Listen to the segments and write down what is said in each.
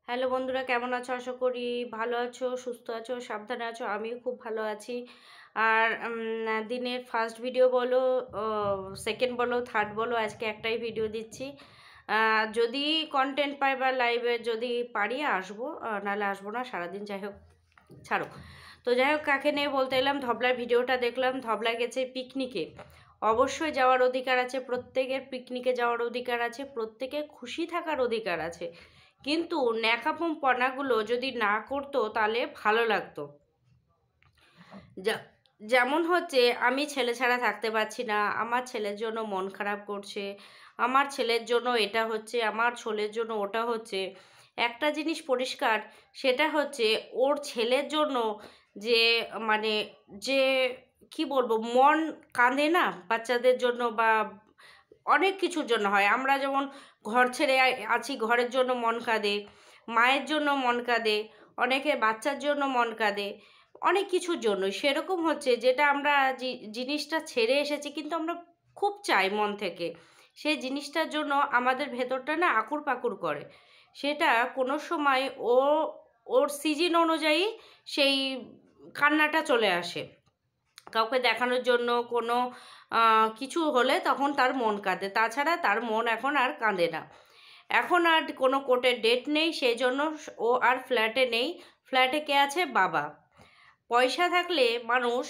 Hello বন্ধুরা, কেমন আছো? আশা করি ভালো আছো, সুস্থ আছো, সাবধানে আছো। আমিও খুব ভালো আছি। আর দিনের ফার্স্ট ভিডিও বলো, সেকেন্ড বলো, থার্ড বলো, আজকে একটাই ভিডিও দিচ্ছি। যদি কন্টেন্ট পাই বা লাইভে যদি পারি আসবো, নাহলে আসবো না। সারাদিন যাই হোক, ছাড়ো। তো যাই হোক, কাকে নিয়ে বলতে এলাম, ধবলার ভিডিওটা দেখলাম। ধবলা গেছে পিকনিকে। অবশ্যই যাওয়ার অধিকার আছে, প্রত্যেকের পিকনিকে যাওয়ার অধিকার আছে, প্রত্যেকের খুশি থাকার অধিকার আছে। কিন্তু ন্যাকাপম পনাগুলো যদি না করতো তাহলে ভালো লাগতো। যেমন হচ্ছে, আমি ছেলে ছাড়া থাকতে পারছি না, আমার ছেলের জন্য মন খারাপ করছে, আমার ছেলের জন্য এটা হচ্ছে, আমার ছেলের জন্য ওটা হচ্ছে। একটা জিনিস পরিষ্কার, সেটা হচ্ছে ওর ছেলের জন্য যে মানে যে কি বলবো, মন কাঁদে না বাচ্চাদের জন্য, বা অনেক কিছুর জন্য হয়। আমরা যেমন ঘর ছেড়ে আছি, ঘরের জন্য মন কাঁদে, মায়ের জন্য মন কাঁদে, অনেকে বাচ্চার জন্য মন কাঁদে, অনেক কিছুর জন্য। সেরকম হচ্ছে, যেটা আমরা জিনিসটা ছেড়ে এসেছি কিন্তু আমরা খুব চাই মন থেকে, সেই জিনিসটার জন্য আমাদের ভেতরটা না আকুর পাকুর করে। সেটা কোনো সময় ওর সিজন অনুযায়ী সেই কান্নাটা চলে আসে। কাউকে দেখানোর জন্য কোনো কিছু হলে তখন তার মন কাঁদে, তাছাড়া তার মন এখন আর কাঁদে না। এখন আর কোনো কোর্টের ডেট নেই, সেই জন্য ও আর ফ্ল্যাটে নেই। ফ্ল্যাটে কে আছে? বাবা। পয়সা থাকলে মানুষ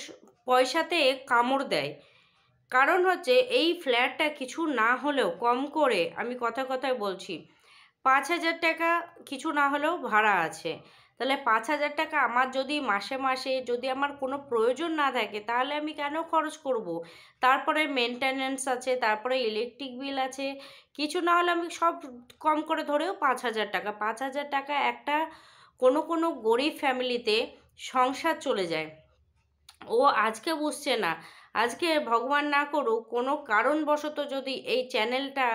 পয়সাতে কামড় দেয়। কারণ হচ্ছে, এই ফ্ল্যাটটা কিছু না হলেও কম করে, আমি কথায় বলছি, 5,000 টাকা কিছু না হলেও ভাড়া আছে। তাহলে 5,000 টাকা আমার যদি মাসে মাসে যদি আমার কোনো প্রয়োজন না থাকে, তাহলে আমি কেন খরচ করব? তারপরে মেনটেনেন্স আছে, তারপরে ইলেকট্রিক বিল আছে। কিছু না হলে আমি সব কম করে ধরেও 5,000 টাকা, 5,000 টাকা একটা কোনো গরিব ফ্যামিলিতে সংসার চলে যায়। ও আজকে বুঝছে না। আজকে ভগবান না করুক কোনো কারণবশত যদি এই চ্যানেলটা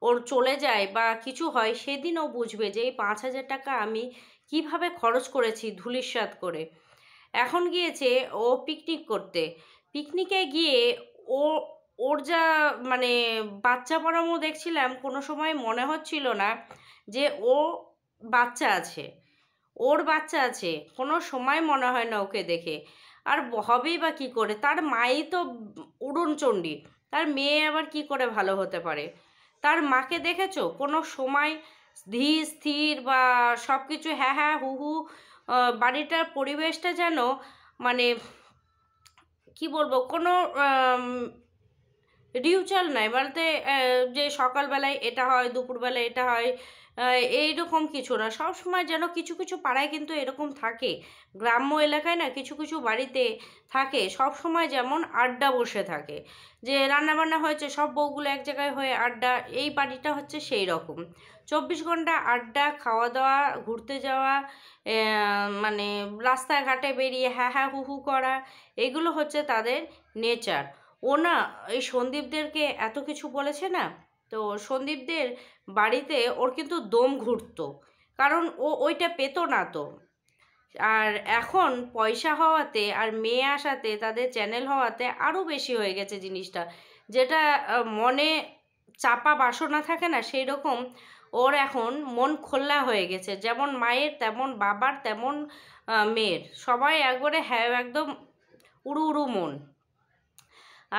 ওর চলে যায় বা কিছু হয়, সেদিন ও বুঝবে যে এই 5,000 টাকা আমি কিভাবে খরচ করেছি ধুলিস্যাৎ করে। এখন গিয়েছে ও পিকনিক করতে। পিকনিকে গিয়ে ও ওর যা মানে বাচ্চা পড়ামো দেখছিলাম, কোনো সময় মনে হচ্ছিল না যে ও বাচ্চা আছে, ওর বাচ্চা আছে। কোনো সময় মনে হয় না ওকে দেখে। আর হবেই বা কী করে? তার মাই তো উড়নচণ্ডী, তার মেয়ে আবার কি করে ভালো হতে পারে? তার মাকে দেখেছো কোনো সময় ধীর স্থির বা সব কিছু হ্যাঁ হ্যাঁ হু হু? বাড়িটার পরিবেশটা যেন মানে কি বলবো, কোনো রিচুয়াল নাই বলতে, যে সকালবেলায় এটা হয়, দুপুরবেলায় এটা হয়, এইরকম কিছু না। সব সময় যেন কিছু কিছু পাড়ায় কিন্তু এরকম থাকে, গ্রাম্য এলাকায় না কিছু কিছু বাড়িতে থাকে, সব সময় যেমন আড্ডা বসে থাকে, যে রান্নাবান্না হয়েছে সব বউগুলো এক জায়গায় হয়ে আড্ডা। এই বাড়িটা হচ্ছে সেই রকম, 24 ঘন্টা আড্ডা, খাওয়া দাওয়া, ঘুরতে যাওয়া, মানে রাস্তাঘাটে বেরিয়ে হ্যাঁ হ্যাঁ হু হু করা, এগুলো হচ্ছে তাদের নেচার। ও না এই সন্দীপদেরকে এত কিছু বলেছে না, তো সন্দীপদের বাড়িতে ওর কিন্তু দম ঘুরতো, কারণ ও ওইটা পেতো না তো। আর এখন পয়সা হওয়াতে আর মেয়ে আসাতে, তাদের চ্যানেল হওয়াতে আরও বেশি হয়ে গেছে জিনিসটা। যেটা মনে চাপা বাসনা থাকে না, সেই রকম ওর এখন মন খোলা হয়ে গেছে। যেমন মায়ের তেমন বাবার তেমন মেয়ের, সবাই একবারে হ্যাঁ একদম উড়ু উড়ু মন।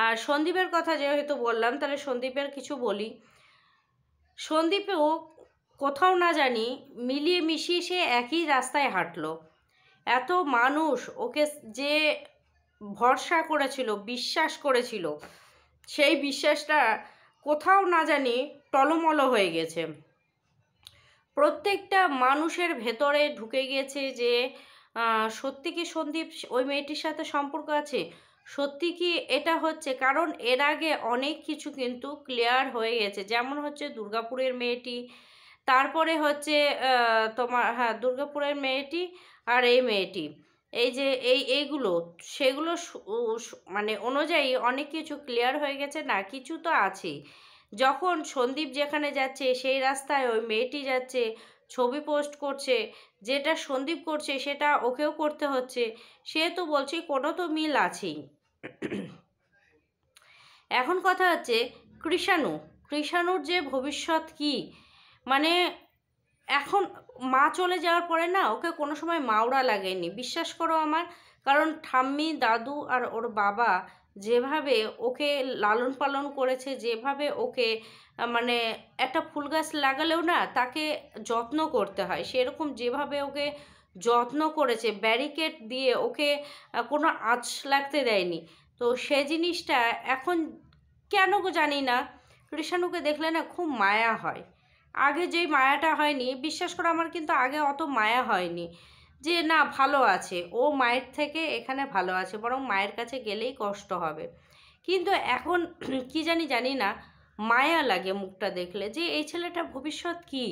আর সন্দীপের কথা যেহেতু বললাম, তাহলে সন্দীপের কিছু বলি। সন্দীপও কোথাও না জানি মিলিয়ে মিশিয়ে সে একই রাস্তায় হাঁটলো। এত মানুষ ওকে যে ভরসা করেছিল, বিশ্বাস করেছিল, সেই বিশ্বাসটা কোথাও না জানি টলমল হয়ে গেছে। প্রত্যেকটা মানুষের ভেতরে ঢুকে গিয়েছে যে সত্যি কি সন্দীপ ওই মেয়েটির সাথে সম্পর্ক আছে, সত্যি কি এটা হচ্ছে। কারণ এর আগে অনেক কিছু কিন্তু ক্লিয়ার হয়ে গেছে, যেমন হচ্ছে দুর্গাপুরের মেয়েটি, তারপরে হচ্ছে তোমার হ্যাঁ দুর্গাপুরের মেয়েটি, আর এই মেয়েটি, এই যে এইগুলো সেগুলো মানে অনুযায়ী অনেক কিছু ক্লিয়ার হয়ে গেছে না, কিছু তো আছেই। যখন সন্দীপ যেখানে যাচ্ছে সেই রাস্তায় ওই মেয়েটি যাচ্ছে, ছবি পোস্ট করছে, যেটা সন্দীপ করছে সেটা ওকেও করতে হচ্ছে, সে তো বলছি কোনো তো মিল আছেই। এখন কথা হচ্ছে কৃষাণুর যে ভবিষ্যৎ কি, মানে এখন মা চলে যাওয়ার পরে না ওকে কোনো সময় মাওড়া লাগেনি, বিশ্বাস করো আমার। কারণ ঠাম্মি, দাদু আর ওর বাবা যেভাবে ওকে লালন পালন করেছে, যেভাবে ওকে মানে একটা ফুল গাছ লাগালেও না তাকে যত্ন করতে হয়, সেরকম যেভাবে ওকে যত্ন করেছে, ব্যারিকেড দিয়ে ওকে কোনো আঁচ লাগতে দেয়নি। তো সে জিনিসটা এখন কেন গো জানি না, কৃষাণুকে দেখলে না খুব মায়া হয়। আগে যেই মায়াটা হয়নি, বিশ্বাস করো আমার কিন্তু আগে অত মায়া হয়নি যে না ভালো আছে ও, মায়ের থেকে এখানে ভালো আছে, বরং মায়ের কাছে গেলেই কষ্ট হবে। কিন্তু এখন কি জানি জানি না, মায়া লাগে মুখটা দেখলে যে এই ছেলেটা ভবিষ্যৎ কি।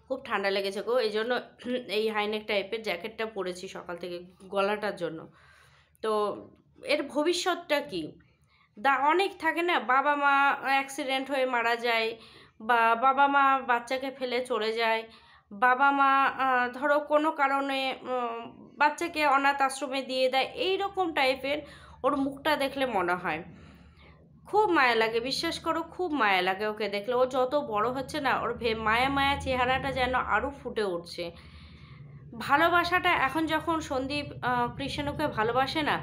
খুব ঠান্ডা লেগেছে গো, এই জন্য এই হাইনেক টাইপের জ্যাকেটটা পরেছি সকাল থেকে গলাটার জন্য। তো এর ভবিষ্যৎটা কি? অনেক থাকে না, বাবা মা অ্যাক্সিডেন্ট হয়ে মারা যায়, বা বাবা মা বাচ্চাকে ফেলে চলে যায়, বাবা মা ধরো কোনো কারণে বাচ্চাকে অনাথ আশ্রমে দিয়ে দেয়, এই রকম টাইপের ওর মুখটা দেখলে মনে হয়। খুব মায়া লাগে, বিশ্বাস করো খুব মায়া লাগে ওকে দেখলে। ও যত বড় হচ্ছে না ওর মায়া মায়া চেহারাটা যেন আরও ফুটে উঠছে। ভালোবাসাটা এখন যখন সন্দীপ কৃষ্ণকে ভালোবাসে না,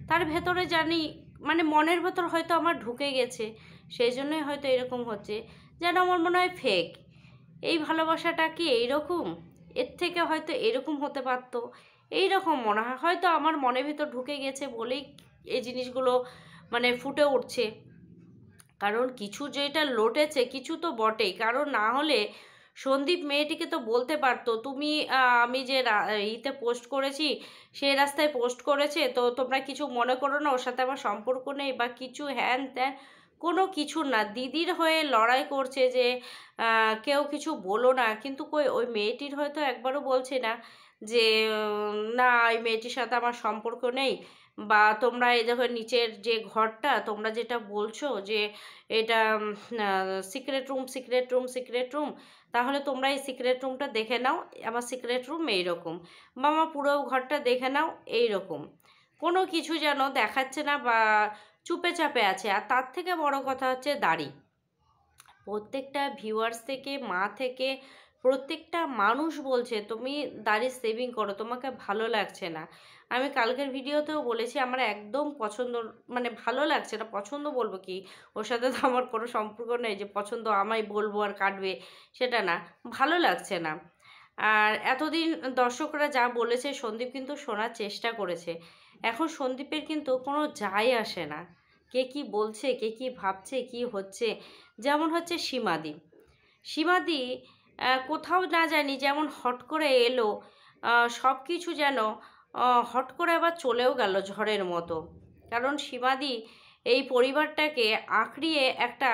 তার ভেতরে জানি মানে মনের ভেতর হয়তো আমার ঢুকে গেছে, সেই জন্যই হয়তো এরকম হচ্ছে, যেন আমার মনে হয় ফেক। এই ভালোবাসাটা কি এইরকম? এর থেকে হয়তো এরকম হতে পারতো, এই রকম মনে হয়। হয়তো আমার মনের ভিতর ঢুকে গেছে বলেই এই জিনিসগুলো মানে ফুটে উঠছে। কারণ কিছু যেটা লটেছে কিছু তো বটেই, কারণ না হলে সন্দীপ মেয়েটিকে তো বলতে পারতো তুমি আমি যে ইতে পোস্ট করেছি সেই রাস্তায় পোস্ট করেছে, তো তোমরা কিছু মনে করো না, ওর সাথে আমার সম্পর্ক নেই বা কিছু হ্যান ত্যান, কোনো কিছু না। দিদির হয়ে লড়াই করছে যে কেউ কিছু বলো না, কিন্তু কই ওই মেয়েটির হয়তো একবারও বলছে না যে না ওই মেয়েটির সাথে আমার সম্পর্ক নেই, বা তোমরা এই দেখো নিচের যে ঘরটা তোমরা যেটা বলছো যে এটা secret room secret room secret room, তাহলে তোমরা এই সিক্রেট রুমটা দেখে নাও, আমার সিক্রেট রুম এইরকম, বা আমার পুরো ঘরটা দেখে নাও এইরকম। কোনো কিছু যেন দেখাচ্ছে না বা চুপে চাপে আছে। আর তার থেকে বড় কথা হচ্ছে দাড়ি। প্রত্যেকটা ভিউয়ার্স থেকে মা থেকে প্রত্যেকটা মানুষ বলছে তুমি দাড়ি সেভিং করো, তোমাকে ভালো লাগছে না। আমি কালকের ভিডিওতেও বলেছি আমার একদম পছন্দ মানে ভালো লাগছে না, পছন্দ বলবো কি, ওর সাথে তো আমার কোনো সম্পর্ক নেই যে পছন্দ আমায় বলবো আর কাটবে, সেটা না, ভালো লাগছে না। আর এতদিন দর্শকরা যা বলেছে সন্দীপ কিন্তু শোনার চেষ্টা করেছে, এখন সন্দীপের কিন্তু কোনো যায় আসে না কে কি বলছে, কে কি ভাবছে, কি হচ্ছে। যেমন হচ্ছে সীমাদি, সীমাদি কোথাও না জানি যেমন হট করে এলো, সব কিছু যেন হট করে আবার চলেও গেল ঝড়ের মতো। কারণ সীমাদি এই পরিবারটাকে আঁকড়িয়ে একটা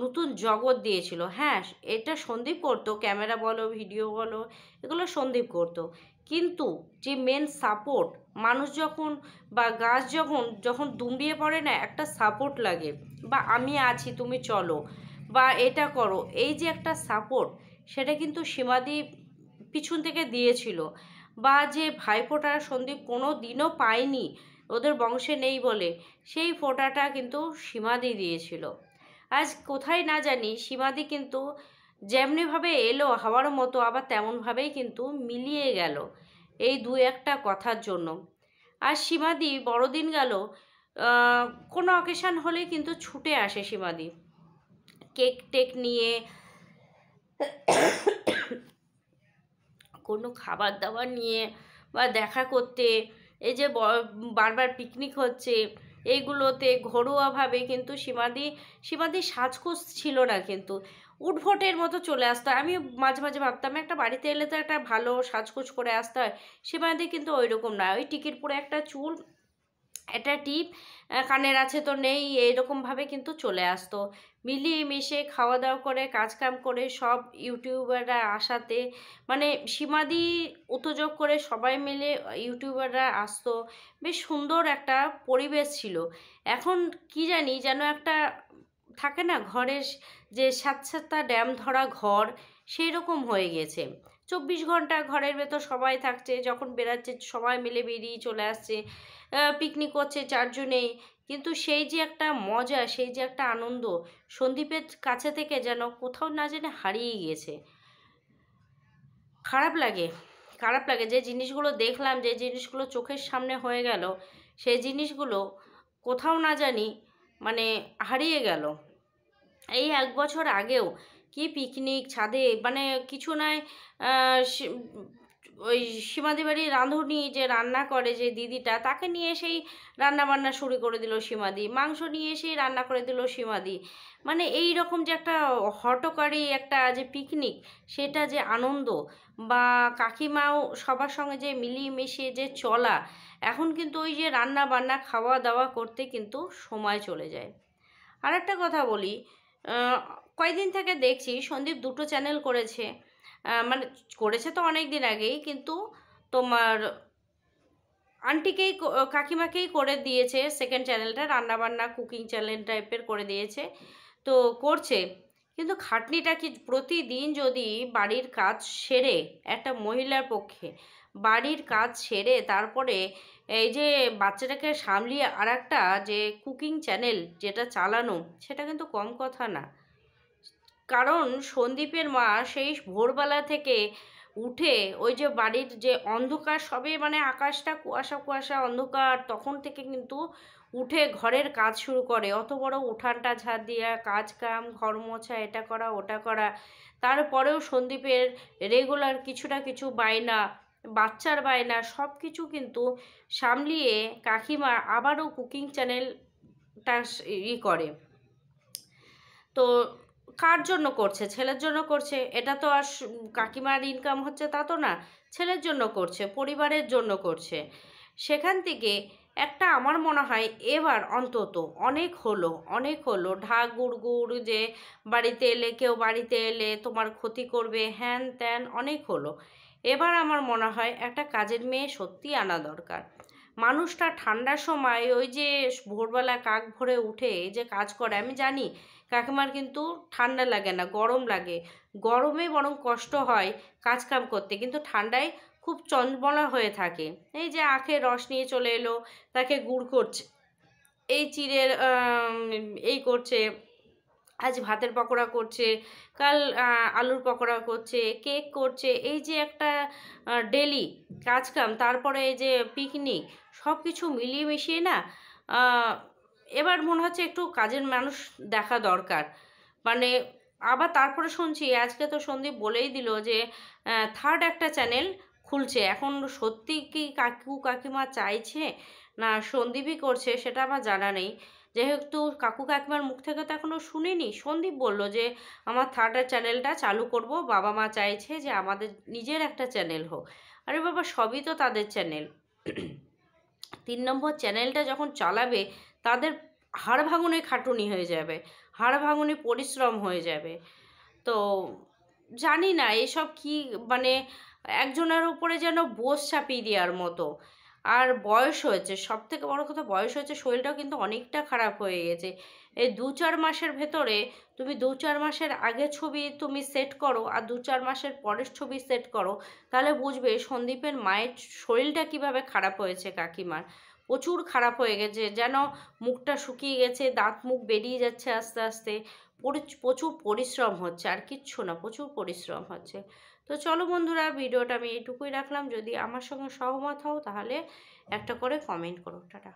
নতুন জগৎ দিয়েছিল। হ্যাঁ, এটা সন্দীপ করতো, ক্যামেরা বলো ভিডিও বলো এগুলো সন্দীপ করতো, কিন্তু যে মেন সাপোর্ট, মানুষ যখন বা গাছ যখন যখন দুমড়িয়ে পড়ে না একটা সাপোর্ট লাগে, বা আমি আছি তুমি চলো বা এটা করো, এই যে একটা সাপোর্ট, সেটা কিন্তু সীমাদি পিছন থেকে দিয়েছিল। বা যে ভাইফোঁটা সন্দীপ কোনো দিনও পায়নি ওদের বংশে নেই বলে, সেই ফোঁটাটা কিন্তু সীমাদি দিয়েছিল। আজ কোথায় না জানি সীমাদি কিন্তু যেমনিভাবে এলো হাওয়ার মতো আবার তেমনভাবেই কিন্তু মিলিয়ে গেল এই দু একটা কথার জন্য। আর সীমাদি বড়দিন গেল, কোনো অকেশান হলেই কিন্তু ছুটে আসে সীমাদি, কেক টেক নিয়ে, কোনো খাবার দাবার নিয়ে বা দেখা করতে, এই যে বারবার পিকনিক হচ্ছে এইগুলোতে ঘরোয়াভাবে কিন্তু সীমাদি সাজগোজ ছিল না, কিন্তু উটভটের মতো চলে আসতো। আমি মাঝে মাঝে ভাবতাম একটা বাড়িতে এলে তো একটা ভালো সাজগোজ করে আসতে হয়, সীমাদি কিন্তু ওই রকম না, ওই টিকির পরে একটা চুল, একটা টিপ, কানের আছে তো নেই, এইরকমভাবে কিন্তু চলে আসতো। মিলিয়ে মিশে খাওয়া দাওয়া করে কাজকাম করে সব ইউটিউবাররা আসাতে মানে সীমাদি উতযোগ করে সবাই মিলে ইউটিউবাররা আসতো, বেশ সুন্দর একটা পরিবেশ ছিল। এখন কি জানি যেন একটা থাকে না ঘরের যে স্যাঁতস্যাঁতা ড্যাম ধরা ঘর, সেই রকম হয়ে গেছে। 24 ঘন্টা ঘরের ভেতর সবাই থাকছে, যখন বেরাচ্ছে সবাই মিলে বেরিয়ে চলে আসছে, পিকনিক করছে চারজনেই, কিন্তু সেই যে একটা মজা, সেই যে একটা আনন্দ সন্দীপের কাছে থেকে যেন কোথাও না যেন হারিয়ে গেছে। খারাপ লাগে, খারাপ লাগে। যে জিনিসগুলো দেখলাম, যে জিনিসগুলো চোখের সামনে হয়ে গেল, সেই জিনিসগুলো কোথাও না জানি মানে হারিয়ে গেল। এই 1 বছর আগেও কি পিকনিক ছাদে, মানে কিছু নয়, ওই সীমাদি বাড়ির রাঁধুনি যে রান্না করে, যে দিদিটা, তাকে নিয়ে সেই রান্না বান্না শুরু করে দিল সীমাদি, মাংস নিয়ে এসেই রান্না করে দিল সীমাদি। মানে এই রকম যে একটা হঠকারী একটা যে পিকনিক, সেটা যে আনন্দ, বা কাকিমাও সবার সঙ্গে যে মিলিয়ে মিশিয়ে যে চলা, এখন কিন্তু ওই যে রান্না বান্না খাওয়া দাওয়া করতে কিন্তু সময় চলে যায়। আর একটা কথা বলি, কয়েকদিন থেকে দেখছি সন্দীপ 2টো চ্যানেল করেছে, মানে করেছে তো অনেক দিন আগেই, কিন্তু তোমার আন্টিকেই কাকিমাকেই করে দিয়েছে সেকেন্ড চ্যানেলটা, রান্নাবান্না কুকিং চ্যানেল টাইপের করে দিয়েছে। তো করছে, কিন্তু খাটনিটা কি, প্রতিদিন যদি বাড়ির কাজ সেরে, একটা মহিলার পক্ষে বাড়ির কাজ সেরে তারপরে এই যে বাচ্চাটাকে সামলিয়ে আর একটা যে কুকিং চ্যানেল যেটা চালানো, সেটা কিন্তু কম কথা না। কারণ সন্দীপের মা সেই ভোরবেলা থেকে উঠে ওই যে বাড়ির যে অন্ধকার, সবে মানে আকাশটা কুয়াশা কুয়াশা অন্ধকার, তখন থেকে কিন্তু উঠে ঘরের কাজ শুরু করে। অত বড় উঠানটা ঝাড় দেওয়া, কাজ কাম, ঘর মোছা, এটা করা ওটা করা। তারপরেও সন্দীপের রেগুলার কিছু না কিছু বায়না, বাচ্চার বায়না, সব কিছু কিন্তু সামলিয়ে কাকিমা আবারও কুকিং চ্যানেলটা করে। তো কার জন্য করছে? ছেলের জন্য করছে। এটা তো আর কাকিমার ইনকাম হচ্ছে তা তো না, ছেলের জন্য করছে, পরিবারের জন্য করছে। সেখান থেকে একটা আমার মনে হয় এবার অন্তত অনেক হলো, অনেক হলো। ঢাক গুড় যে বাড়িতে এলে, কেউ বাড়িতে এলে তোমার ক্ষতি করবে, হ্যান ত্যান, অনেক হলো। এবার আমার মনে হয় একটা কাজের মেয়ে সত্যি আনা দরকার। মানুষটা ঠান্ডার সময় ওই যে ভোরবেলা কাক ভোরে উঠে যে কাজ করে, আমি জানি কাকিমার কিন্তু ঠান্ডা লাগে না, গরম লাগে, গরমে বরং কষ্ট হয় কাজ কাম করতে, কিন্তু ঠান্ডায় খুব চঞ্চলা হয়ে থাকে। এই যে আখের রস নিয়ে চলে এলো, তাকে গুড় করছে, এই চিড়ের এই করছে, আজ ভাতের পকোড়া করছে, কাল আলুর পকোড়া করছে, কেক করছে, এই যে একটা ডেলি কাজকাম, তারপরে এই যে পিকনিক, সব কিছু মিলিয়ে মিশিয়ে না, আহ, এবার মনে হচ্ছে একটু কাজের মানুষ দেখা দরকার। মানে আবার তারপরে শুনছি আজকে তো সন্দীপ বলেই দিল যে থার্ড একটা চ্যানেল খুলছে। এখন সত্যি কি কাকু কাকিমা চাইছে না সন্দীপই করছে, সেটা আমার জানা নেই। যেহেতু কাকু কাকিমার মুখ থেকে তো এখনও শুনিনি, সন্দীপ বলল যে আমার থার্ড চ্যানেলটা চালু করব, বাবা মা চাইছে যে আমাদের নিজের একটা চ্যানেল হোক। আরে বাবা, সবই তো তাদের চ্যানেল। 3 নম্বর চ্যানেলটা যখন চালাবে, তাদের হাড় ভাঙনে খাটুনি হয়ে যাবে, হাড় ভাঙনে পরিশ্রম হয়ে যাবে। তো জানি না এসব কি, মানে একজনের উপরে যেন বোঝ চাপিয়ে দেওয়ার মতো। আর বয়স হয়েছে, সব থেকে বড় কথা বয়স হয়েছে, শরীরটাও কিন্তু অনেকটা খারাপ হয়ে গেছে। এই 2-4 মাসের ভেতরে তুমি 2-4 মাসের আগে ছবি তুমি সেট করো, আর 2-4 মাসের পরের ছবি সেট করো, তাহলে বুঝবে সন্দীপের মায়ের শরীরটা কিভাবে খারাপ হয়েছে। কাকিমার প্রচুর খারাপ হয়ে গেছে, যেন মুখটা শুকিয়ে গেছে, দাঁত মুখ বেরিয়ে যাচ্ছে আস্তে আস্তে। প্রচুর পরিশ্রম হচ্ছে, আর কিচ্ছু না, প্রচুর পরিশ্রম হচ্ছে। তো চলো বন্ধুরা, ভিডিওটা আমি এইটুকুই রাখলাম। যদি আমার সঙ্গে সহমত হও তাহলে একটা করে কমেন্ট করো। টাটা।